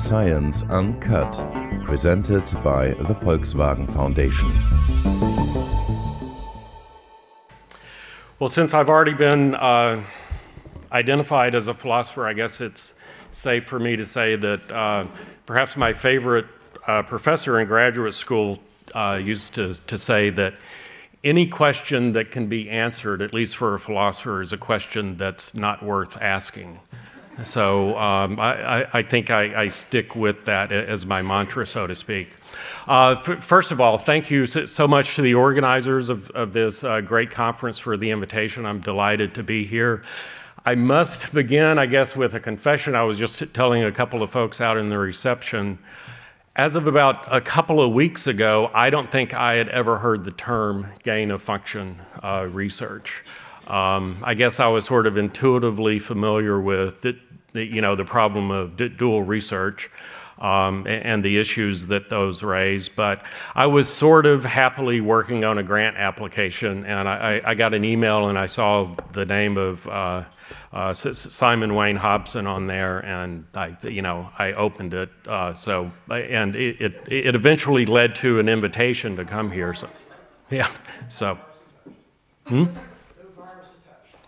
Science Uncut, presented by the Volkswagen Foundation. Well, since I've already been identified as a philosopher, I guess it's safe for me to say that perhaps my favorite professor in graduate school used to say that any question that can be answered, at least for a philosopher, is a question that's not worth asking. So I think I stick with that as my mantra, so to speak. First of all, thank you so much to the organizers of this great conference for the invitation. I'm delighted to be here. I must begin, I guess, with a confession. I was just telling a couple of folks out in the reception. As of about a couple of weeks ago, I don't think I had ever heard the term gain-of-function research. I guess I was sort of intuitively familiar with the problem of dual research and the issues that those raise, but I was sort of happily working on a grant application, and I got an email and I saw the name of Simon Wayne Hobson on there, and I opened it. And it eventually led to an invitation to come here. So, yeah. So,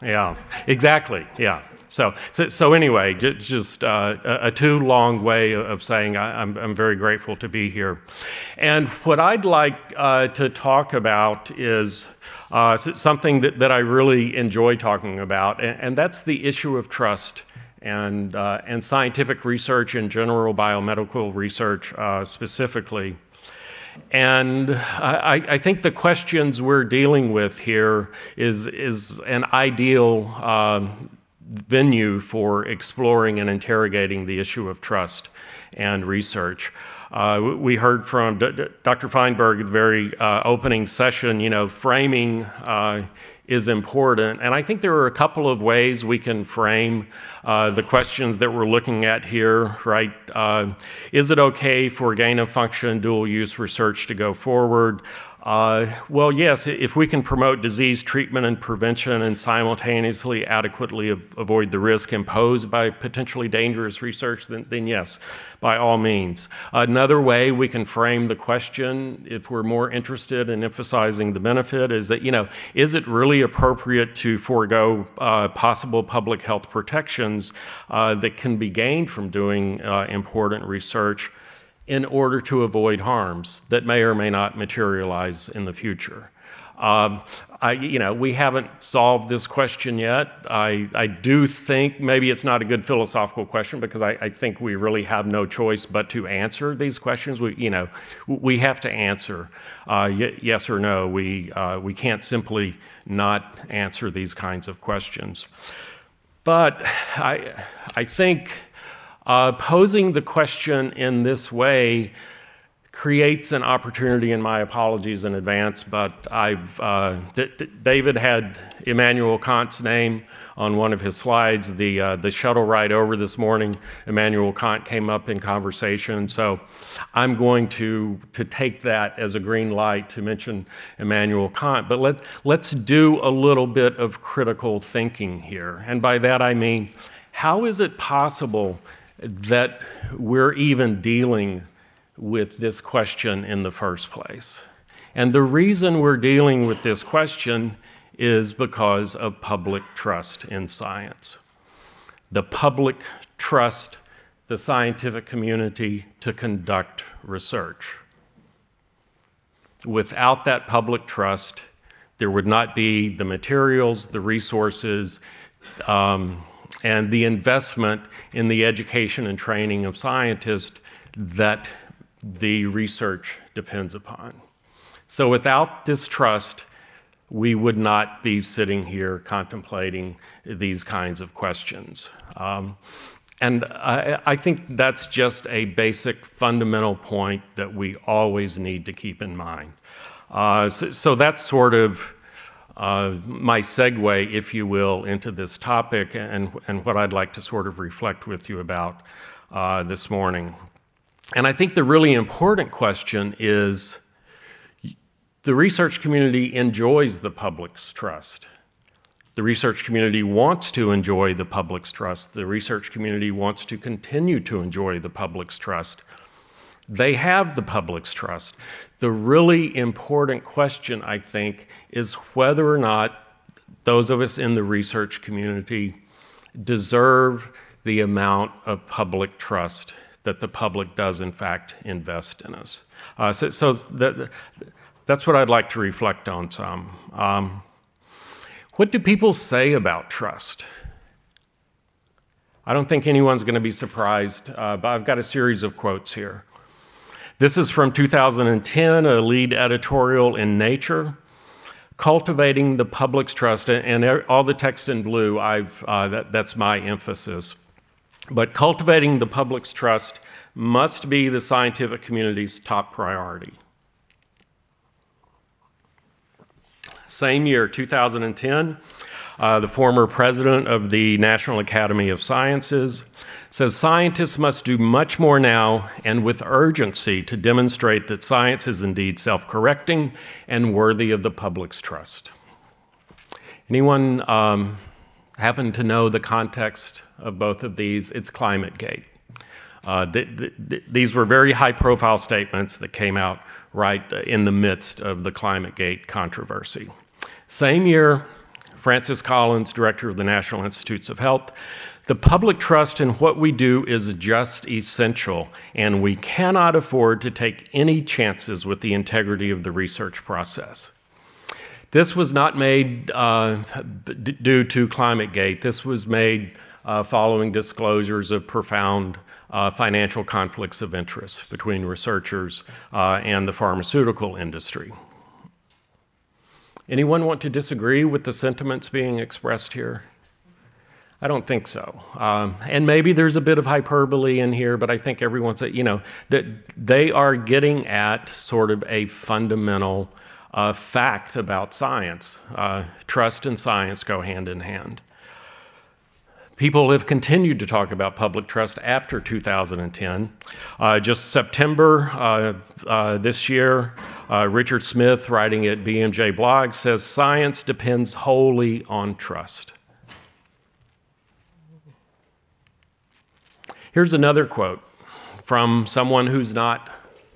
yeah, exactly. Yeah. So anyway, just a too long way of saying I'm very grateful to be here. And what I'd like to talk about is something that I really enjoy talking about, and that's the issue of trust and scientific research in general, biomedical research specifically. And I think the questions we're dealing with here is an ideal venue for exploring and interrogating the issue of trust and research. We heard from Dr. Feinberg at the very opening session, framing is important. And I think there are a couple of ways we can frame the questions that we're looking at here, right? Is it okay for gain-of-function, dual-use research to go forward? Well, yes, if we can promote disease treatment and prevention and simultaneously adequately avoid the risk imposed by potentially dangerous research, then yes, by all means. Another way we can frame the question, if we're more interested in emphasizing the benefit, is that, is it really appropriate to forego possible public health protections that can be gained from doing important research in order to avoid harms that may or may not materialize in the future? We haven't solved this question yet. I do think maybe it's not a good philosophical question because I think we really have no choice but to answer these questions. We have to answer yes or no. We can't simply not answer these kinds of questions. But I think posing the question in this way creates an opportunity, and my apologies in advance, but David had Immanuel Kant's name on one of his slides. The shuttle ride over this morning, Immanuel Kant came up in conversation, so I'm going to take that as a green light to mention Immanuel Kant. But let's do a little bit of critical thinking here, and by that I mean, how is it possible that we're even dealing with this question in the first place? And the reason we're dealing with this question is because of public trust in science. The public trust the scientific community to conduct research. Without that public trust, there would not be the materials, the resources, and the investment in the education and training of scientists that the research depends upon. So without this trust, we would not be sitting here contemplating these kinds of questions. And I think that's just a basic fundamental point that we always need to keep in mind. So that's sort of my segue, if you will, into this topic and what I'd like to sort of reflect with you about this morning. And I think the really important question is, the research community enjoys the public's trust. The research community wants to enjoy the public's trust. The research community wants to continue to enjoy the public's trust. They have the public's trust. The really important question, I think, is whether or not those of us in the research community deserve the amount of public trust that the public does, in fact, invest in us. So that's what I'd like to reflect on some. What do people say about trust? I don't think anyone's going to be surprised, but I've got a series of quotes here. This is from 2010, a lead editorial in Nature, cultivating the public's trust, and all the text in blue, that's my emphasis. But cultivating the public's trust must be the scientific community's top priority. Same year, 2010, the former president of the National Academy of Sciences says scientists must do much more now and with urgency to demonstrate that science is indeed self-correcting and worthy of the public's trust. Anyone happen to know the context of both of these? It's ClimateGate. These were very high-profile statements that came out right in the midst of the ClimateGate controversy. Same year, Francis Collins, director of the National Institutes of Health, the public trust in what we do is just essential, and we cannot afford to take any chances with the integrity of the research process. This was not made due to ClimateGate. This was made following disclosures of profound financial conflicts of interest between researchers and the pharmaceutical industry. Anyone want to disagree with the sentiments being expressed here? I don't think so. And maybe there's a bit of hyperbole in here, but I think everyone's, that they are getting at sort of a fundamental fact about science. Trust and science go hand in hand. People have continued to talk about public trust after 2010. Just September this year, Richard Smith, writing at BMJ Blog, says science depends wholly on trust. Here's another quote from someone who's not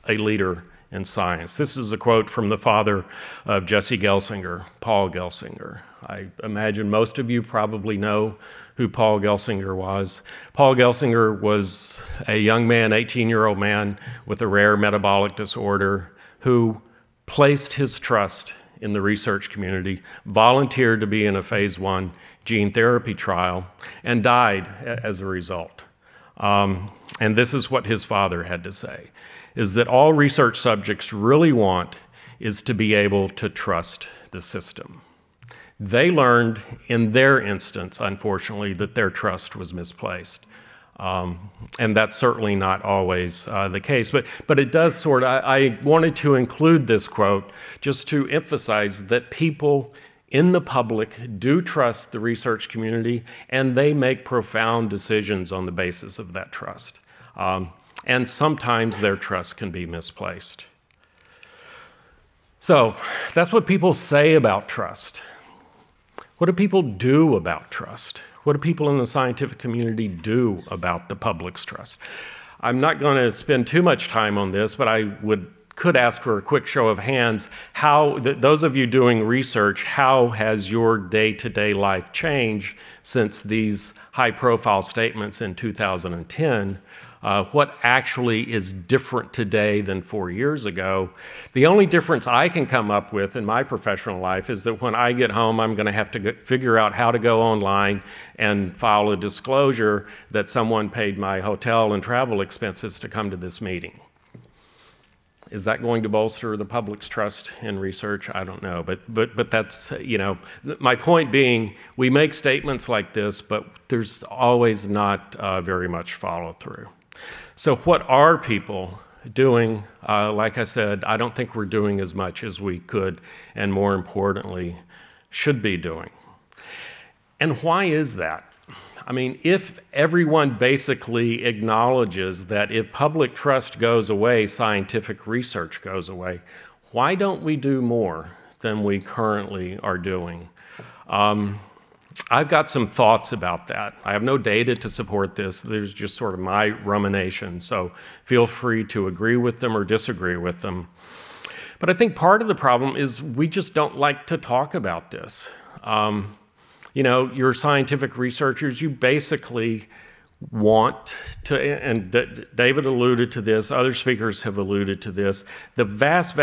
a leader in science. This is a quote from the father of Jesse Gelsinger, Paul Gelsinger. I imagine most of you probably know who Paul Gelsinger was. Paul Gelsinger was a young man, 18-year-old man with a rare metabolic disorder who placed his trust in the research community, volunteered to be in a phase 1 gene therapy trial, and died as a result. And this is what his father had to say, is that all research subjects really want is to be able to trust the system. They learned in their instance, unfortunately, that their trust was misplaced. And that's certainly not always the case. But it does sort of, I wanted to include this quote just to emphasize that people in the public do trust the research community, and they make profound decisions on the basis of that trust. And sometimes their trust can be misplaced. So that's what people say about trust. What do people do about trust? What do people in the scientific community do about the public's trust? I'm not going to spend too much time on this, but I could ask for a quick show of hands. Those of you doing research, how has your day-to-day life changed since these high-profile statements in 2010? What actually is different today than 4 years ago? The only difference I can come up with in my professional life is that when I get home, I'm going to have to figure out how to go online and file a disclosure that someone paid my hotel and travel expenses to come to this meeting. Is that going to bolster the public's trust in research? I don't know, but that's, my point being, we make statements like this, but there's always not very much follow-through. So what are people doing? Like I said, I don't think we're doing as much as we could, and more importantly, should be doing. And why is that? I mean, if everyone basically acknowledges that if public trust goes away, scientific research goes away, why don't we do more than we currently are doing? I've got some thoughts about that. I have no data to support this. There's just sort of my rumination. So feel free to agree with them or disagree with them. But I think part of the problem is we just don't like to talk about this. You know, you're scientific researchers, you basically want to, and David alluded to this, other speakers have alluded to this, the vast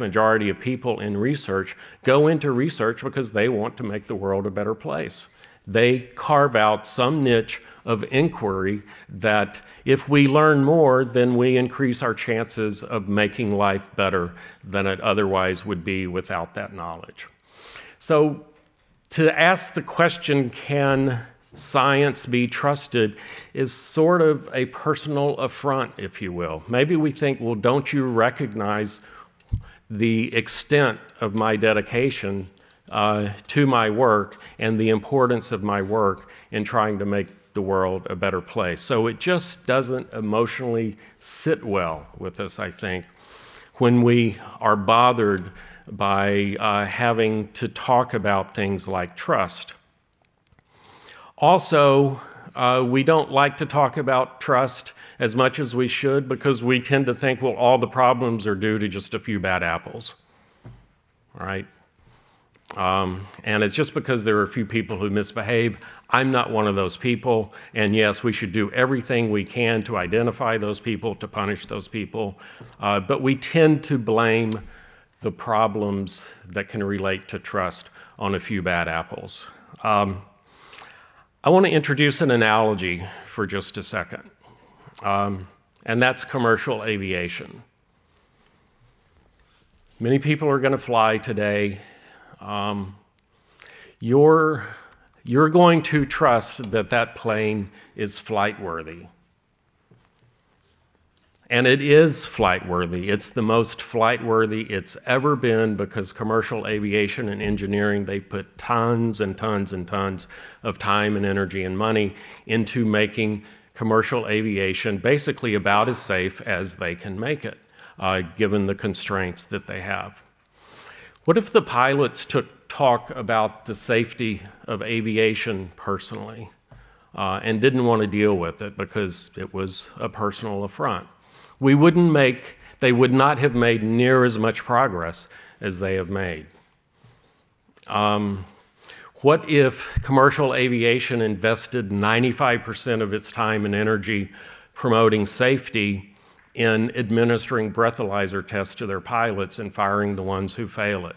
majority of people in research go into research because they want to make the world a better place. They carve out some niche of inquiry that if we learn more, then we increase our chances of making life better than it otherwise would be without that knowledge. So to ask the question, can science be trusted, is sort of a personal affront, if you will. Maybe we think, well, don't you recognize the extent of my dedication to my work and the importance of my work in trying to make the world a better place? So it just doesn't emotionally sit well with us, I think, when we are bothered by having to talk about things like trust. Also, we don't like to talk about trust as much as we should because we tend to think, well, all the problems are due to just a few bad apples, right? And it's just because there are a few people who misbehave. I'm not one of those people, and yes, we should do everything we can to identify those people, to punish those people, but we tend to blame the problems that can relate to trust on a few bad apples. I want to introduce an analogy for just a second, and that's commercial aviation. Many people are going to fly today. You're going to trust that that plane is flight-worthy. And it is flight-worthy. It's the most flight-worthy it's ever been because commercial aviation and engineering, they put tons and tons and tons of time and energy and money into making commercial aviation basically about as safe as they can make it, given the constraints that they have. What if the pilots took talk about the safety of aviation personally and didn't want to deal with it because it was a personal affront? They would not have made near as much progress as they have made. What if commercial aviation invested 95% of its time and energy promoting safety in administering breathalyzer tests to their pilots and firing the ones who fail it?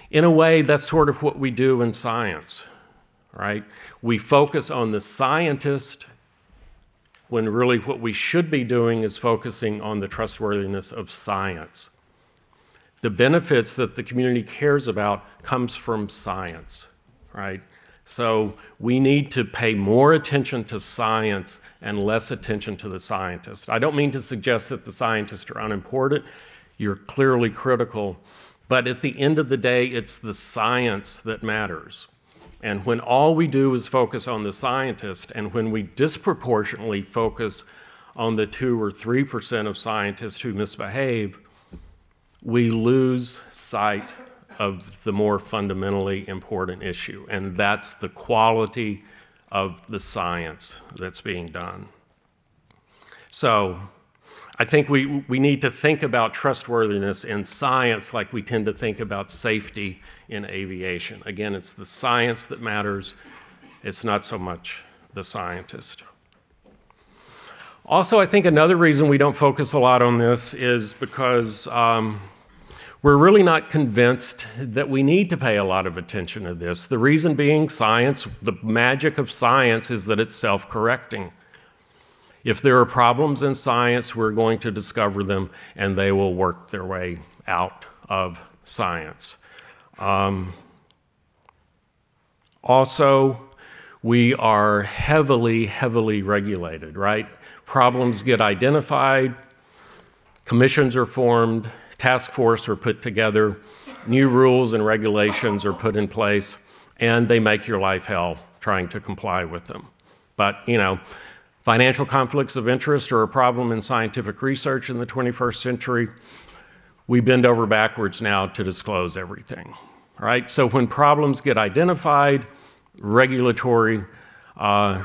In a way, that's sort of what we do in science, right? We focus on the scientist when really what we should be doing is focusing on the trustworthiness of science. The benefits that the community cares about comes from science, right? So we need to pay more attention to science and less attention to the scientist. I don't mean to suggest that the scientists are unimportant. You're clearly critical. But at the end of the day, it's the science that matters. And when all we do is focus on the scientist, and when we disproportionately focus on the 2 or 3% of scientists who misbehave, we lose sight of the more fundamentally important issue, and that's the quality of the science that's being done. So I think we need to think about trustworthiness in science like we tend to think about safety in aviation. Again, it's the science that matters. It's not so much the scientist. Also, I think another reason we don't focus a lot on this is because we're really not convinced that we need to pay a lot of attention to this. The reason being science, the magic of science is that it's self-correcting. If there are problems in science, we're going to discover them, and they will work their way out of science. Also, we are heavily, heavily regulated, right? Problems get identified, commissions are formed, task force are put together, new rules and regulations are put in place, and they make your life hell trying to comply with them. But, you know, financial conflicts of interest are a problem in scientific research in the 21st century. We bend over backwards now to disclose everything. right? So when problems get identified, regulatory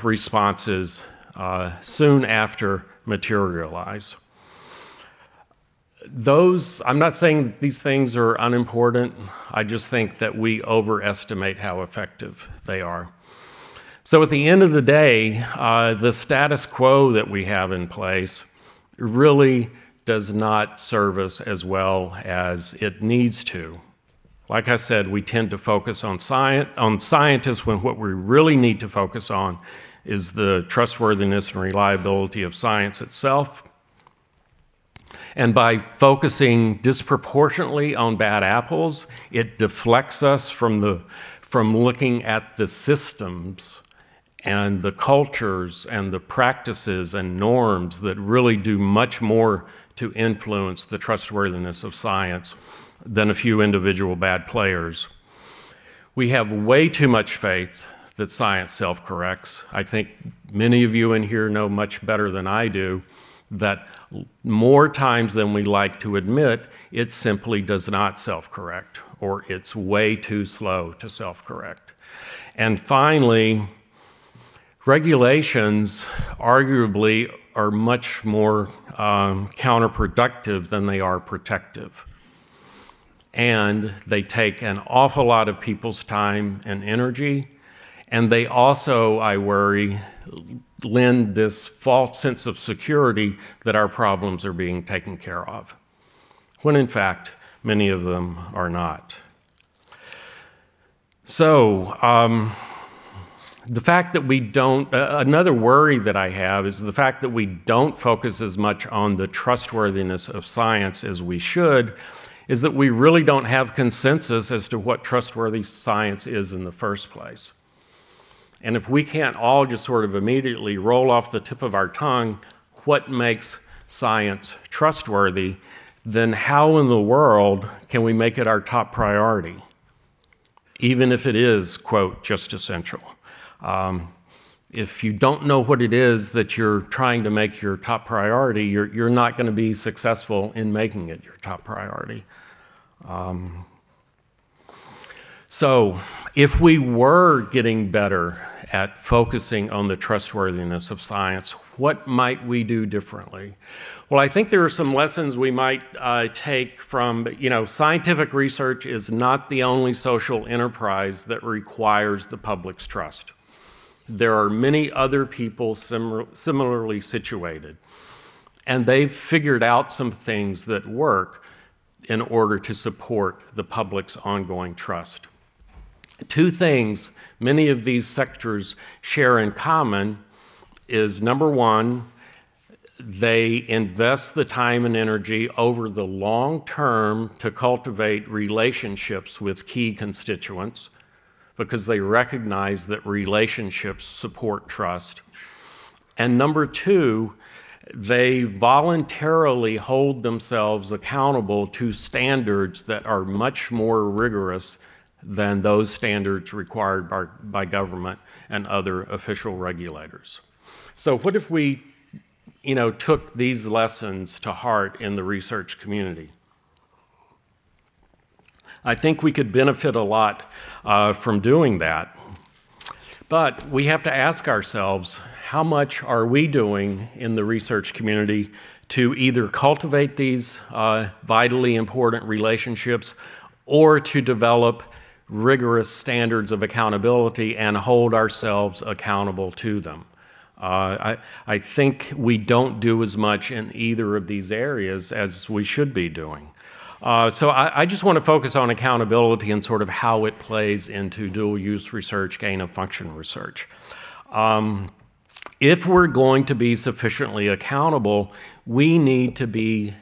responses soon after materialize. I'm not saying these things are unimportant. I just think that we overestimate how effective they are. So at the end of the day, the status quo that we have in place really does not serve us as well as it needs to. Like I said, we tend to focus on scientists when what we really need to focus on is the trustworthiness and reliability of science itself. And by focusing disproportionately on bad apples, it deflects us from looking at the systems and the cultures and the practices and norms that really do much more to influence the trustworthiness of science than a few individual bad players. We have way too much faith that science self-corrects. I think many of you in here know much better than I do that more times than we like to admit, it simply does not self-correct, or it's way too slow to self-correct. And finally, regulations arguably are much more counterproductive than they are protective. And they take an awful lot of people's time and energy, and they also, I worry, lend this false sense of security that our problems are being taken care of, when in fact, many of them are not. So, the fact that we don't, another worry that I have is the fact that we don't focus as much on the trustworthiness of science as we should, is that we really don't have consensus as to what trustworthy science is in the first place. And if we can't all just sort of immediately roll off the tip of our tongue what makes science trustworthy, then how in the world can we make it our top priority, even if it is, quote, just essential? If you don't know what it is that you're trying to make your top priority, you're not going to be successful in making it your top priority. So if we were getting better at focusing on the trustworthiness of science, what might we do differently? Well, I think there are some lessons we might take from, scientific research is not the only social enterprise that requires the public's trust. There are many other people similarly situated, and they've figured out some things that work in order to support the public's ongoing trust. Two things many of these sectors share in common is, number one, they invest the time and energy over the long term to cultivate relationships with key constituents, because they recognize that relationships support trust. And number two, they voluntarily hold themselves accountable to standards that are much more rigorous than those standards required by government and other official regulators. So what if we, took these lessons to heart in the research community? I think we could benefit a lot from doing that. But we have to ask ourselves, how much are we doing in the research community to either cultivate these vitally important relationships or to develop rigorous standards of accountability and hold ourselves accountable to them? I think we don't do as much in either of these areas as we should be doing. So I just want to focus on accountability and sort of how it plays into dual-use research, gain-of-function research. If we're going to be sufficiently accountable, we need to be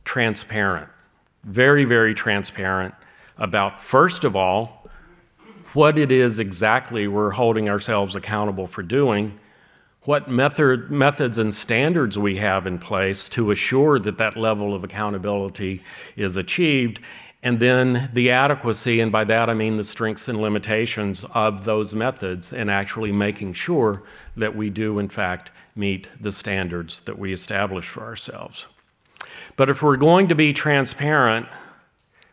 transparent, very, very transparent about, first of all, what it is exactly we're holding ourselves accountable for doing, what methods and standards we have in place to assure that that level of accountability is achieved, and then the adequacy, and by that I mean the strengths and limitations of those methods, and actually making sure that we do in fact meet the standards that we establish for ourselves. But if we're going to be transparent,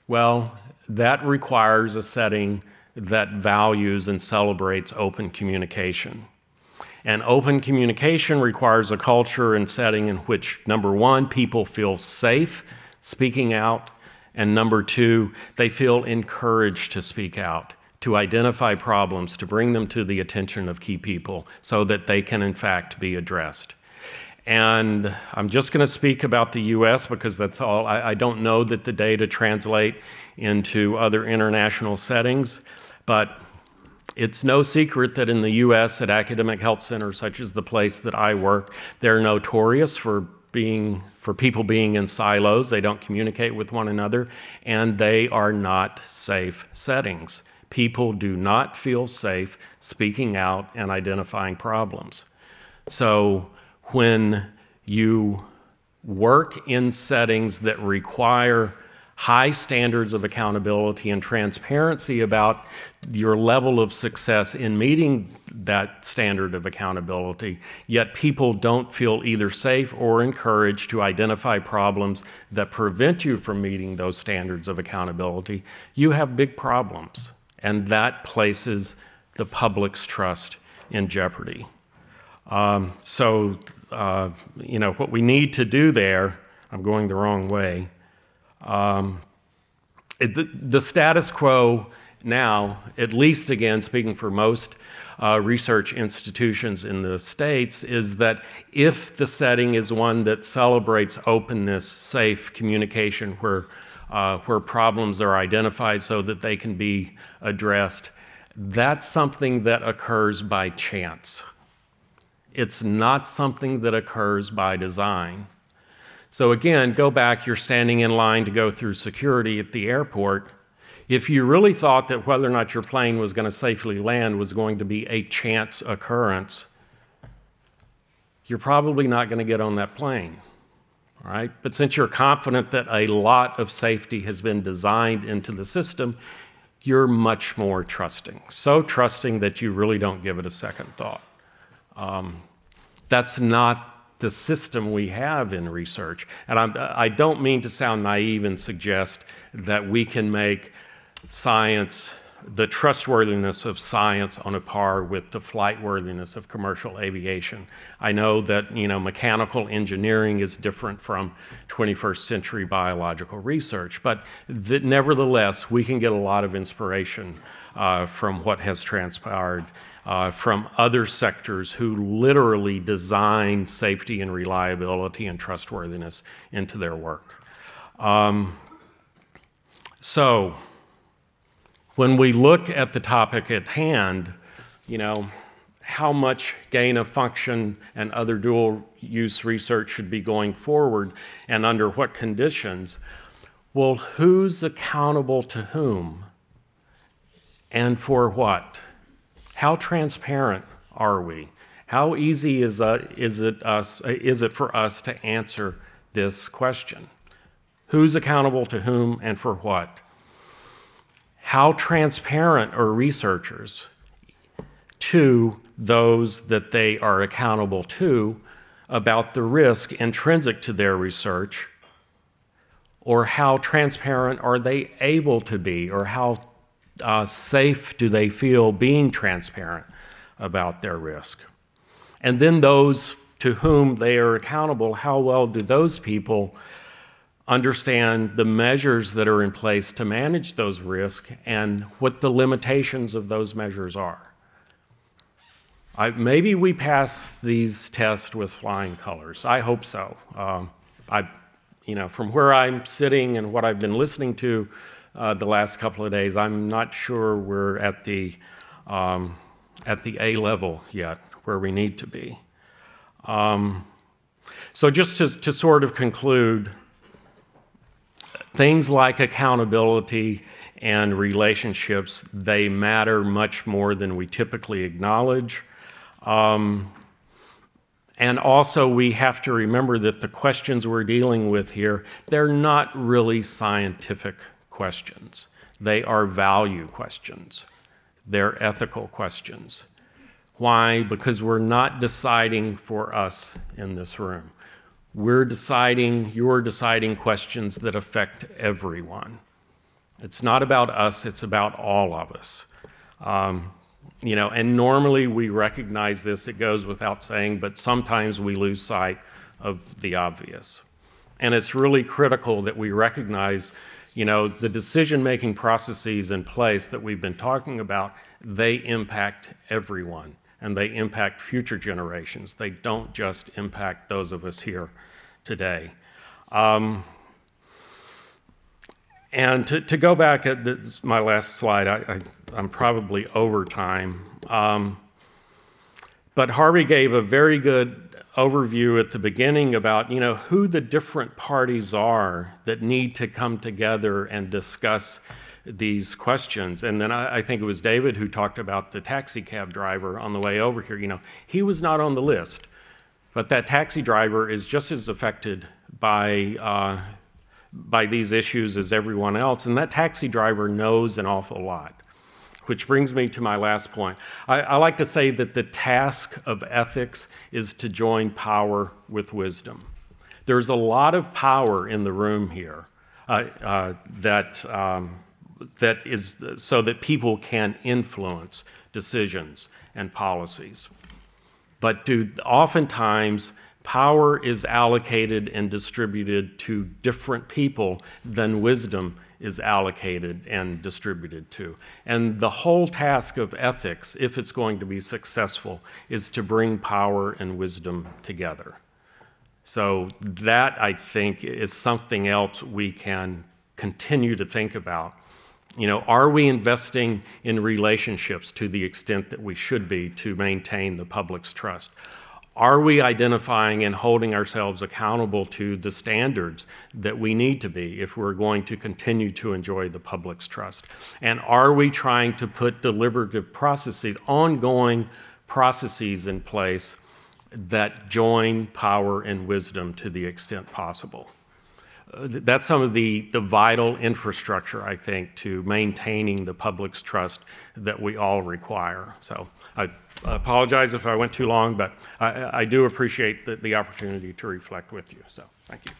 well, that requires a setting that values and celebrates open communication. And open communication requires a culture and setting in which, number one, people feel safe speaking out, and number two, they feel encouraged to speak out, to identify problems, to bring them to the attention of key people so that they can, in fact, be addressed. And I'm just going to speak about the US because that's all. I don't know that the data translate into other international settings, but it's no secret that in the US at academic health centers such as the place that I work, they're notorious for people being in silos. They don't communicate with one another, and they are not safe settings. People do not feel safe speaking out and identifying problems. So when you work in settings that require high standards of accountability and transparency about your level of success in meeting that standard of accountability, yet people don't feel either safe or encouraged to identify problems that prevent you from meeting those standards of accountability, you have big problems. And that places the public's trust in jeopardy. You know, what we need to do there, I'm going the wrong way, the status quo now, at least again, speaking for most research institutions in the States, is that if the setting is one that celebrates openness, safe communication, where problems are identified so that they can be addressed, that's something that occurs by chance. It's not something that occurs by design. So again, go back, you're standing in line to go through security at the airport. If you really thought that whether or not your plane was going to safely land was going to be a chance occurrence, you're probably not going to get on that plane, all right? But since you're confident that a lot of safety has been designed into the system, you're much more trusting. So trusting that you really don't give it a second thought. That's not the system we have in research. And I don't mean to sound naive and suggest that we can make science, the trustworthiness of science on a par with the flightworthiness of commercial aviation. I know that, you know, mechanical engineering is different from 21st century biological research, but nevertheless, we can get a lot of inspiration from what has transpired from other sectors who literally design safety and reliability and trustworthiness into their work. So when we look at the topic at hand, you know, how much gain of function and other dual use research should be going forward and under what conditions, well, who's accountable to whom and for what? How transparent are we? How easy is it for us to answer this question? Who's accountable to whom and for what? How transparent are researchers to those that they are accountable to about the risk intrinsic to their research? Or how transparent are they able to be? Or how safe do they feel being transparent about their risk? And then those to whom they are accountable, how well do those people understand the measures that are in place to manage those risks and what the limitations of those measures are? Maybe we pass these tests with flying colors. I hope so. You know, from where I'm sitting and what I've been listening to the last couple of days, I'm not sure we're at the A level yet, where we need to be. So just to sort of conclude, things like accountability and relationships, they matter much more than we typically acknowledge. And also we have to remember that the questions we're dealing with here, they're not really scientific questions. They are value questions. They're ethical questions. Why? Because we're not deciding for us in this room. You're deciding questions that affect everyone. It's not about us, it's about all of us. You know, and normally we recognize this, it goes without saying, but sometimes we lose sight of the obvious. And it's really critical that we recognize, you know, the decision-making processes in place that we've been talking about, they impact everyone, and they impact future generations. They don't just impact those of us here today. And to go back, this is my last slide, I'm probably over time. But Harvey gave a very good overview at the beginning about, you know, who the different parties are that need to come together and discuss these questions. And then I think it was David who talked about the taxi cab driver on the way over here. You know, he was not on the list, but that taxi driver is just as affected by these issues as everyone else, and that taxi driver knows an awful lot. Which brings me to my last point. I like to say that the task of ethics is to join power with wisdom. There's a lot of power in the room here that is so that people can influence decisions and policies. But oftentimes, power is allocated and distributed to different people than wisdom is allocated and distributed to. And the whole task of ethics, if it's going to be successful, is to bring power and wisdom together. So that, I think, is something else we can continue to think about. You know, are we investing in relationships to the extent that we should be to maintain the public's trust? Are we identifying and holding ourselves accountable to the standards that we need to be if we're going to continue to enjoy the public's trust? And are we trying to put deliberative processes, ongoing processes in place that join power and wisdom to the extent possible? That's some of the vital infrastructure, I think, to maintaining the public's trust that we all require. So I apologize if I went too long, but I do appreciate the opportunity to reflect with you. So thank you.